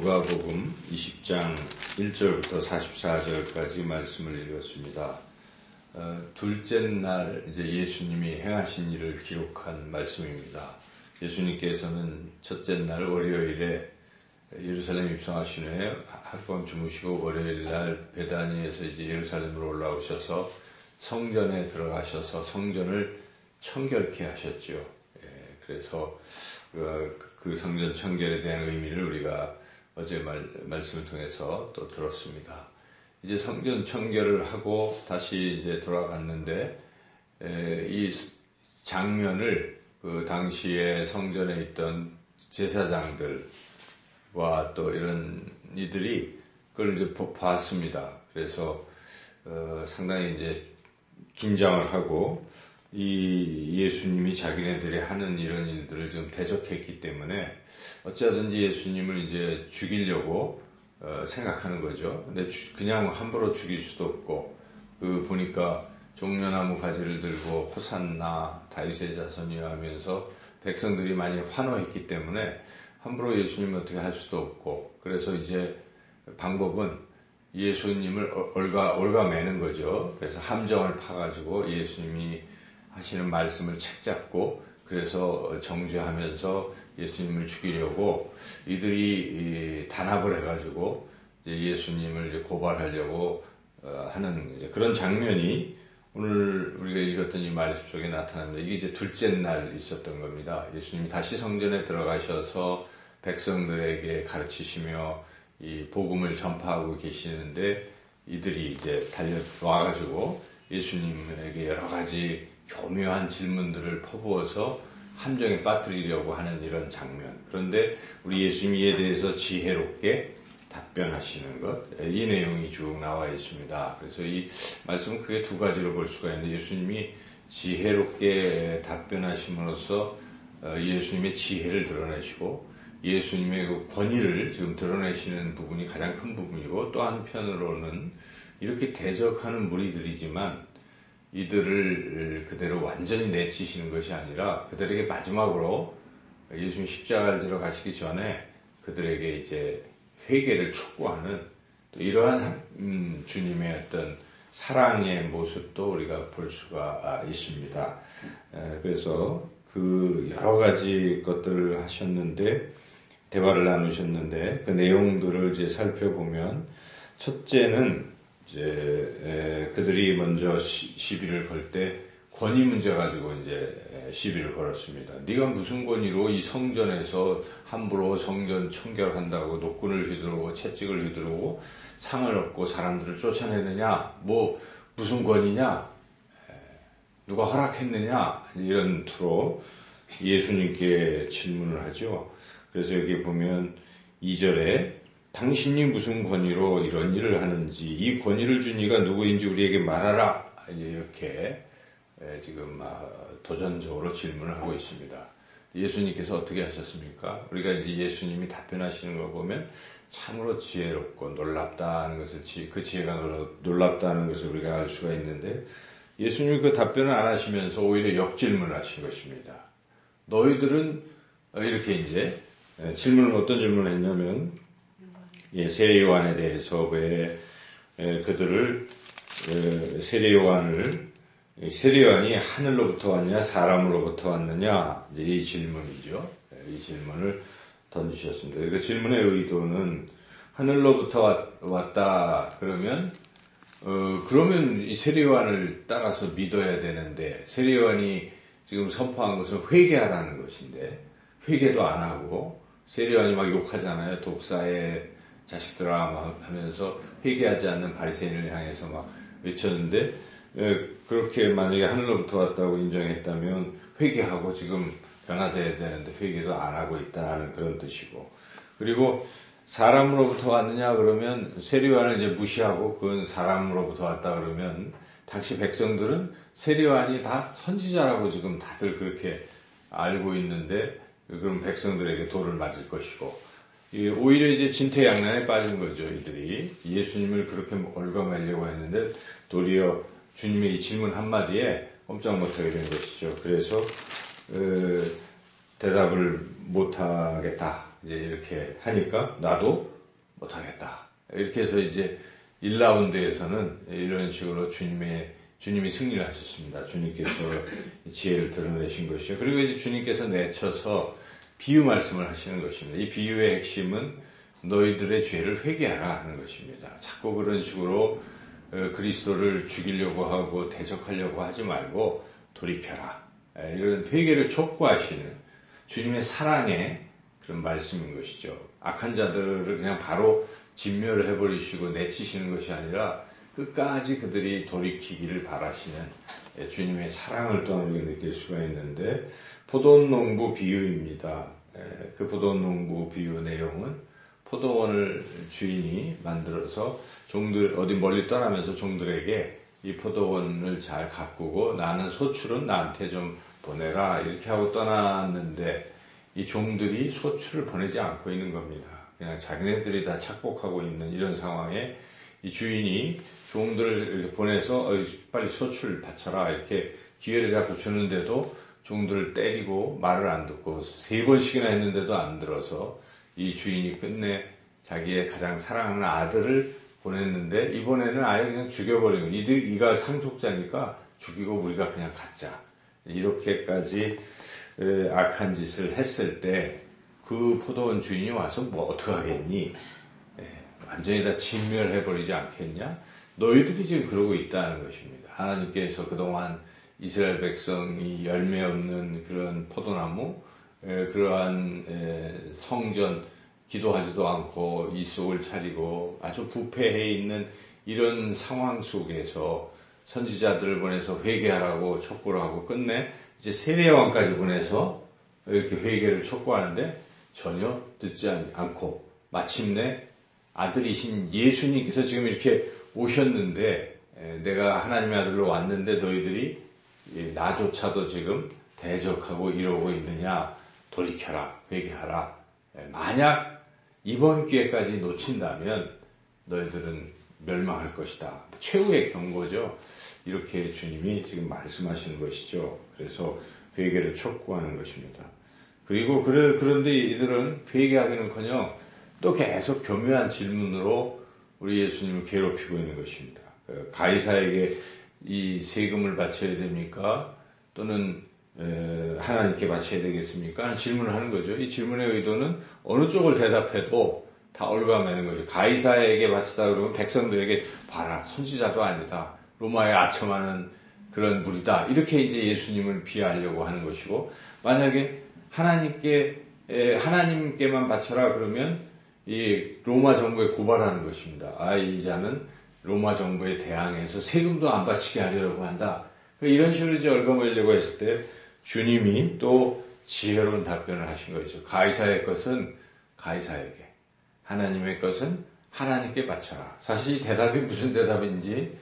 누가복음 20장 1절부터 44절까지 말씀을 읽었습니다. 둘째 날 이제 예수님이 행하신 일을 기록한 말씀입니다. 예수님께서는 첫째 날 월요일에 예루살렘 입성하신 후에 하룻밤 주무시고 월요일 날 베다니에서 이제 예루살렘으로 올라오셔서 성전에 들어가셔서 성전을 청결케 하셨죠. 그래서 그 성전 청결에 대한 의미를 우리가 어제 말씀을 통해서 또 들었습니다. 이제 성전 청결을 하고 다시 이제 돌아갔는데 이 장면을 그 당시에 성전에 있던 제사장들과 또 이런 이들이 그걸 이제 봤습니다. 그래서 상당히 이제 긴장을 하고 이 예수님이 자기네들이 하는 이런 일들을 좀 대적했기 때문에 어찌하든지 예수님을 이제 죽이려고 생각하는 거죠. 근데 그냥 함부로 죽일 수도 없고 보니까 종려나무 가지를 들고 호산나 다윗의 자손이여 하면서 백성들이 많이 환호했기 때문에 함부로 예수님을 어떻게 할 수도 없고 그래서 이제 방법은 예수님을 올가매는 거죠. 그래서 함정을 파가지고 예수님이 하시는 말씀을 책잡고 그래서 정죄하면서 예수님을 죽이려고 이들이 단합을 해가지고 이제 예수님을 이제 고발하려고 하는 이제 그런 장면이 오늘 우리가 읽었던 이 말씀 속에 나타납니다. 이게 이제 둘째 날 있었던 겁니다. 예수님이 다시 성전에 들어가셔서 백성들에게 가르치시며 이 복음을 전파하고 계시는데 이들이 이제 달려와가지고 예수님에게 여러 가지 교묘한 질문들을 퍼부어서 함정에 빠뜨리려고 하는 이런 장면. 그런데 우리 예수님이 이에 대해서 지혜롭게 답변하시는 것, 이 내용이 쭉 나와 있습니다. 그래서 이 말씀은 크게 두 가지로 볼 수가 있는데 예수님이 지혜롭게 답변하심으로써 예수님의 지혜를 드러내시고 예수님의 그 권위를 지금 드러내시는 부분이 가장 큰 부분이고 또 한편으로는 이렇게 대적하는 무리들이지만 이들을 그대로 완전히 내치시는 것이 아니라 그들에게 마지막으로 예수님 십자가를 지러 가시기 전에 그들에게 이제 회개를 촉구하는 또 이러한 주님의 어떤 사랑의 모습도 우리가 볼 수가 있습니다. 그래서 그 여러 가지 것들을 하셨는데 대화를 나누셨는데 그 내용들을 이제 살펴보면 첫째는 이제 그들이 먼저 시비를 걸 때 권위 문제 가지고 이제 시비를 걸었습니다. 네가 무슨 권위로 이 성전에서 함부로 성전 청결한다고 노끈을 휘두르고 채찍을 휘두르고 상을 얻고 사람들을 쫓아내느냐? 뭐 무슨 권위냐? 누가 허락했느냐? 이런 투로 예수님께 질문을 하죠. 그래서 여기 보면 2절에 당신이 무슨 권위로 이런 일을 하는지 이 권위를 준 이가 누구인지 우리에게 말하라. 이렇게 지금 도전적으로 질문을 하고 있습니다. 예수님께서 어떻게 하셨습니까? 우리가 이제 예수님이 답변하시는 걸 보면 참으로 지혜롭고 놀랍다는 것을 그 지혜가 놀랍다는 것을 우리가 알 수가 있는데 예수님이 그 답변을 안 하시면서 오히려 역질문을 하신 것입니다. 너희들은 이렇게 이제 질문을 어떤 질문을 했냐면 세례 요한에 대해서 왜 그들을 세례 요한이 하늘로부터 왔느냐 사람으로부터 왔느냐 이제 이 질문이죠. 이 질문을 던지셨습니다. 그 질문의 의도는 하늘로부터 왔다 그러면 그러면 이 세례 요한을 따라서 믿어야 되는데 세례 요한이 지금 선포한 것은 회개하라는 것인데 회개도 안 하고 세례 요한이 막 욕하잖아요. 독사의 자식들아 하면서 회개하지 않는 바리새인을 향해서 막 외쳤는데 그렇게 만약에 하늘로부터 왔다고 인정했다면 회개하고 지금 변화돼야 되는데 회개도 안 하고 있다는 그런 뜻이고 그리고 사람으로부터 왔느냐 그러면 세례요한을 이제 무시하고 그건 사람으로부터 왔다 그러면 당시 백성들은 세례요한이 다 선지자라고 지금 다들 그렇게 알고 있는데 그럼 백성들에게 돌을 맞을 것이고 오히려 이제 진퇴양난에 빠진 거죠. 이들이 예수님을 그렇게 올가매려고 했는데 도리어 주님의 이 질문 한마디에 꼼짝 못하게 된 것이죠. 그래서 대답을 못하겠다. 이제 이렇게 하니까 나도 못하겠다. 이렇게 해서 이제 1라운드에서는 이런 식으로 주님이 승리를 하셨습니다. 주님께서 지혜를 드러내신 것이요. 그리고 이제 주님께서 내쳐서 비유 말씀을 하시는 것입니다. 이 비유의 핵심은 너희들의 죄를 회개하라 하는 것입니다. 자꾸 그런 식으로 그리스도를 죽이려고 하고 대적하려고 하지 말고 돌이켜라. 이런 회개를 촉구하시는 주님의 사랑의 그런 말씀인 것이죠. 악한 자들을 그냥 바로 진멸을 해버리시고 내치시는 것이 아니라 끝까지 그들이 돌이키기를 바라시는 주님의 사랑을 또한 우리가 느낄 수가 있는데, 포도농부 비유입니다. 그 포도농부 비유 내용은 포도원을 주인이 만들어서 종들 어디 멀리 떠나면서 종들에게 이 포도원을 잘 가꾸고 나는 소출은 나한테 좀 보내라 이렇게 하고 떠났는데, 이 종들이 소출을 보내지 않고 있는 겁니다. 그냥 자기네들이 다 착복하고 있는 이런 상황에 이 주인이 종들을 이렇게 보내서 빨리 소출 바쳐라 이렇게 기회를 자꾸 주는데도 종들을 때리고 말을 안 듣고 3번씩이나 했는데도 안 들어서 이 주인이 끝내 자기의 가장 사랑하는 아들을 보냈는데, 이번에는 아예 그냥 죽여버리는 거예요. 이가 상속자니까 죽이고 우리가 그냥 갖자. 이렇게까지 악한 짓을 했을 때 그 포도원 주인이 와서 뭐 어떡하겠니? 완전히 다 진멸해버리지 않겠냐? 너희들이 지금 그러고 있다는 것입니다. 하나님께서 그동안 이스라엘 백성이 열매 없는 그런 포도나무, 그러한 성전, 기도하지도 않고 이속을 차리고 아주 부패해 있는 이런 상황 속에서 선지자들을 보내서 회개하라고 촉구를 하고 끝내 이제 세례요한까지 보내서 이렇게 회개를 촉구하는데 전혀 듣지 않고 마침내 아들이신 예수님께서 지금 이렇게 오셨는데, 내가 하나님의 아들로 왔는데 너희들이 나조차도 지금 대적하고 이러고 있느냐? 돌이켜라, 회개하라. 만약 이번 기회까지 놓친다면 너희들은 멸망할 것이다. 최후의 경고죠. 이렇게 주님이 지금 말씀하시는 것이죠. 그래서 회개를 촉구하는 것입니다. 그리고 그런데 이들은 회개하기는커녕 또 계속 교묘한 질문으로 우리 예수님을 괴롭히고 있는 것입니다. 가이사에게 이 세금을 바쳐야 됩니까? 또는 하나님께 바쳐야 되겠습니까? 질문을 하는 거죠. 이 질문의 의도는 어느 쪽을 대답해도 다 올가매는 거죠. 가이사에게 바치다 그러면 백성들에게 봐라, 선지자도 아니다, 로마에 아첨하는 그런 무리다, 이렇게 이제 예수님을 비하하려고 하는 것이고, 만약에 하나님께만 바쳐라 그러면 이 로마 정부에 고발하는 것입니다. 이 자는 로마 정부에 대항해서 세금도 안 바치게 하려고 한다. 이런 식으로 이제 얽어매려고 했을 때 주님이 또 지혜로운 답변을 하신 거죠. 가이사의 것은 가이사에게, 하나님의 것은 하나님께 바쳐라. 사실 이 대답이 무슨 대답인지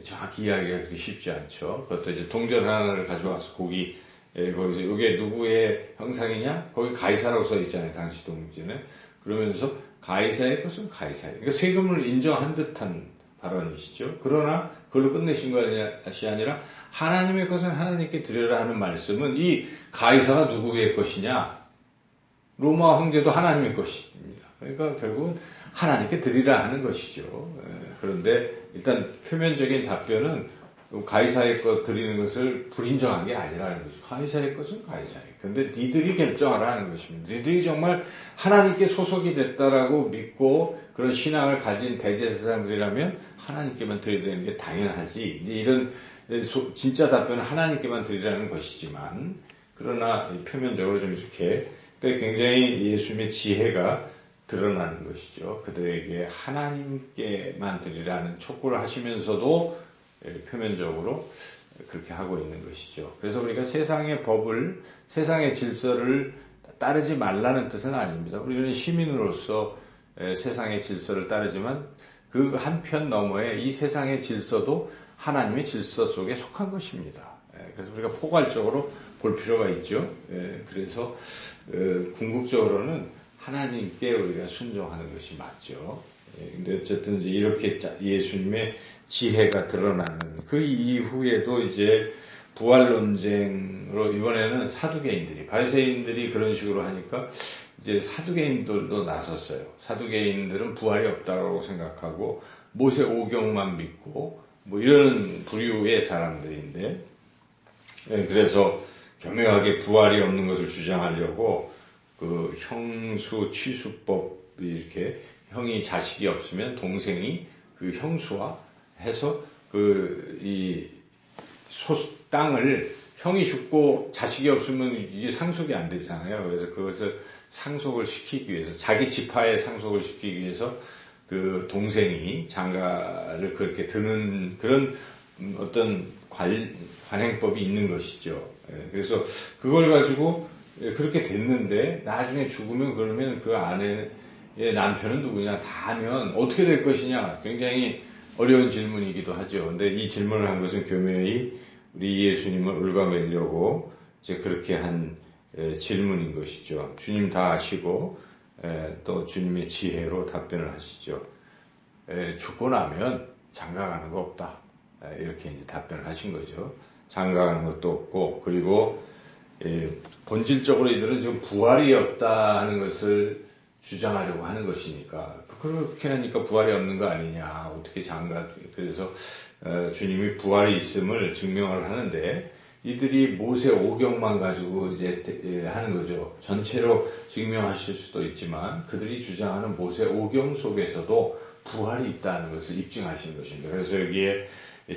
정확히 이야기가 그렇게 쉽지 않죠. 그것도 이제 동전 하나를 가져와서 거기서 이게 누구의 형상이냐? 거기 가이사라고 써 있잖아요. 당시 동지는. 그러면서 가이사의 것은 가이사예요. 그러니까 세금을 인정한 듯한 발언이시죠. 그러나 그걸로 끝내신 것이 아니라 하나님의 것은 하나님께 드려라 하는 말씀은 이 가이사가 누구의 것이냐? 로마 황제도 하나님의 것입니다. 그러니까 결국은 하나님께 드리라 하는 것이죠. 그런데 일단 표면적인 답변은 가이사의 것 드리는 것을 불인정한 게 아니라는 거죠. 가이사의 것은 가이사의. 그런데 니들이 결정하라는 것입니다. 니들이 정말 하나님께 소속이 됐다라고 믿고 그런 신앙을 가진 대제사장들이라면 하나님께만 드려야 되는 게 당연하지. 이제 이런 진짜 답변은 하나님께만 드리라는 것이지만, 그러나 표면적으로 좀 이렇게 굉장히 예수님의 지혜가 드러나는 것이죠. 그들에게 하나님께만 드리라는 촉구를 하시면서도 표면적으로 그렇게 하고 있는 것이죠. 그래서 우리가 세상의 법을, 세상의 질서를 따르지 말라는 뜻은 아닙니다. 우리는 시민으로서 세상의 질서를 따르지만 그 한편 너머에 이 세상의 질서도 하나님의 질서 속에 속한 것입니다. 그래서 우리가 포괄적으로 볼 필요가 있죠. 그래서 궁극적으로는 하나님께 우리가 순종하는 것이 맞죠. 근데 어쨌든 이렇게 예수님의 지혜가 드러나는 그 이후에도 이제 부활 논쟁으로 이번에는 사두개인들이, 바리새인들이 그런 식으로 하니까 이제 사두개인들도 나섰어요. 사두개인들은 부활이 없다고 생각하고 모세 오경만 믿고 뭐 이런 부류의 사람들인데, 그래서 교묘하게 부활이 없는 것을 주장하려고 그 형수 취수법, 이렇게 형이 자식이 없으면 동생이 그 형수와 해서 이 땅을 형이 죽고 자식이 없으면 이게 상속이 안 되잖아요. 그래서 그것을 상속을 시키기 위해서, 자기 지파에 상속을 시키기 위해서 그 동생이 장가를 그렇게 드는 그런 어떤 관행법이 있는 것이죠. 그래서 그걸 가지고 그렇게 됐는데 나중에 죽으면, 그러면 그 아내의 남편은 누구냐 다 하면 어떻게 될 것이냐, 굉장히 어려운 질문이기도 하죠. 근데 이 질문을 한 것은 교묘히 우리 예수님을 옭아매려고 이제 그렇게 한 질문인 것이죠. 주님 다 아시고 또 주님의 지혜로 답변을 하시죠. 죽고 나면 장가가는 거 없다, 이렇게 이제 답변을 하신 거죠. 장가가는 것도 없고, 그리고 본질적으로 이들은 지금 부활이 없다는 것을 주장하려고 하는 것이니까, 그렇게 하니까 부활이 없는 거 아니냐, 어떻게 그래서 주님이 부활이 있음을 증명을 하는데, 이들이 모세 오경만 가지고 이제 하는 거죠. 전체로 증명하실 수도 있지만 그들이 주장하는 모세 오경 속에서도 부활이 있다는 것을 입증하시는 것입니다. 그래서 여기에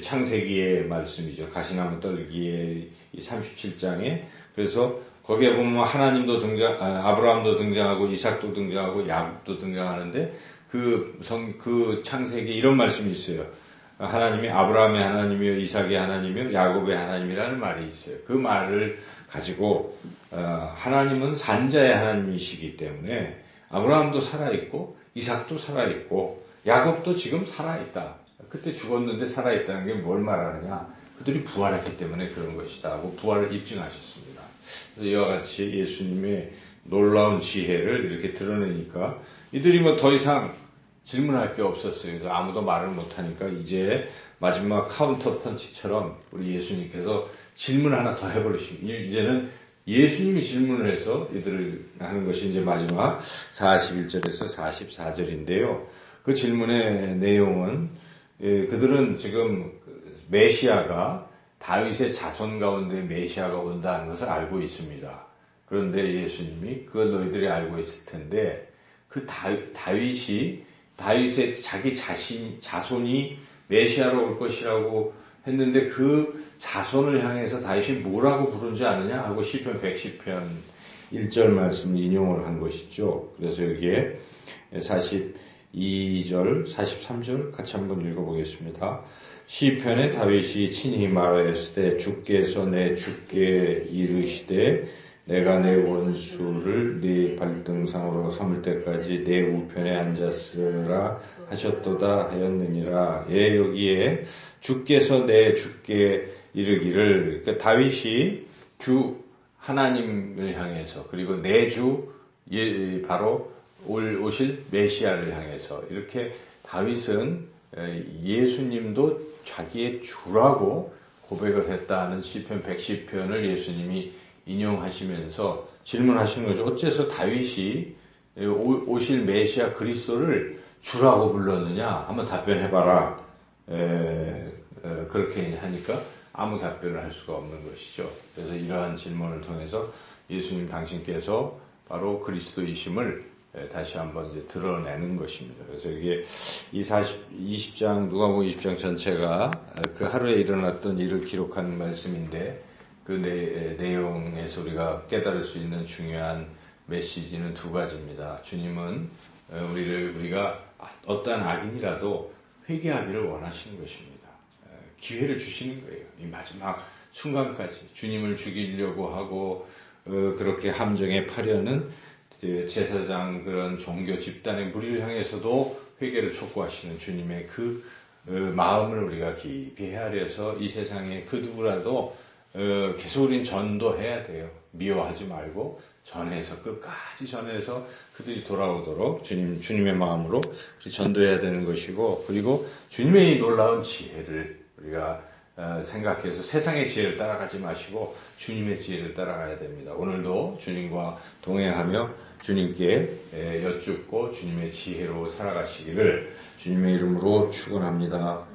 창세기의 말씀이죠. 가시나무 떨기의 37장에, 그래서 거기에 보면 하나님도 아브라함도 등장하고 이삭도 등장하고 야곱도 등장하는데 그 창세기에 이런 말씀이 있어요. 하나님이 아브라함의 하나님이요, 이삭의 하나님이요, 야곱의 하나님이라는 말이 있어요. 그 말을 가지고 하나님은 산자의 하나님이시기 때문에 아브라함도 살아있고 이삭도 살아있고 야곱도 지금 살아있다. 그때 죽었는데 살아있다는 게 뭘 말하느냐? 그들이 부활했기 때문에 그런 것이다 하고 부활을 입증하셨습니다. 그래서 이와 같이 예수님의 놀라운 지혜를 이렇게 드러내니까 이들이 뭐 더 이상 질문할 게 없었어요. 그래서 아무도 말을 못하니까 이제 마지막 카운터 펀치처럼 우리 예수님께서 질문 하나 더 해버리시고, 이제는 예수님이 질문을 해서 이들을 하는 것이 이제 마지막 41절에서 44절인데요. 그 질문의 내용은 그들은 지금 메시아가 다윗의 자손 가운데 메시아가 온다는 것을 알고 있습니다. 그런데 예수님이 그걸 너희들이 알고 있을 텐데 그 다윗의 자기 자손이 메시아로 올 것이라고 했는데 그 자손을 향해서 다윗이 뭐라고 부른지 아느냐 하고 시편 110편 1절 말씀을 인용을 한 것이죠. 그래서 여기에 42절, 43절 같이 한번 읽어보겠습니다. 시편에 다윗이 친히 말하였을 때 주께서 내 주께 이르시되 내가 내 원수를 네 발등상으로 삼을 때까지 내 우편에 앉았으라 하셨도다 하였느니라. 여기에 주께서 내 주께 이르기를, 그러니까 다윗이 주 하나님을 향해서, 그리고 내 주 바로 오실 메시아를 향해서, 이렇게 다윗은 예수님도 자기의 주라고 고백을 했다는 시편 110편을 예수님이 인용하시면서 질문하시는 거죠. 어째서 다윗이 오실 메시아 그리스도를 주라고 불렀느냐? 한번 답변해봐라. 그렇게 하니까 아무 답변을 할 수가 없는 것이죠. 그래서 이러한 질문을 통해서 예수님 당신께서 바로 그리스도이심을 다시 한번 이제 드러내는 것입니다. 그래서 이게 20장, 누가복음 20장 전체가 그 하루에 일어났던 일을 기록한 말씀인데, 그 내용에서 우리가 깨달을 수 있는 중요한 메시지는 두 가지입니다. 주님은 우리가 어떠한 악인이라도 회개하기를 원하시는 것입니다. 기회를 주시는 거예요. 이 마지막 순간까지 주님을 죽이려고 하고 그렇게 함정에 파려는 제사장 그런 종교 집단의 무리를 향해서도 회개를 촉구하시는 주님의 그 마음을 우리가 깊이 헤아려서 이 세상에 그 누구라도 계속 우린 전도해야 돼요. 미워하지 말고 전해서, 끝까지 전해서 그들이 돌아오도록 주님의 마음으로 전도해야 되는 것이고, 그리고 주님의 이 놀라운 지혜를 우리가 생각해서 세상의 지혜를 따라가지 마시고 주님의 지혜를 따라가야 됩니다. 오늘도 주님과 동행하며 주님께 여쭙고 주님의 지혜로 살아가시기를 주님의 이름으로 축원합니다.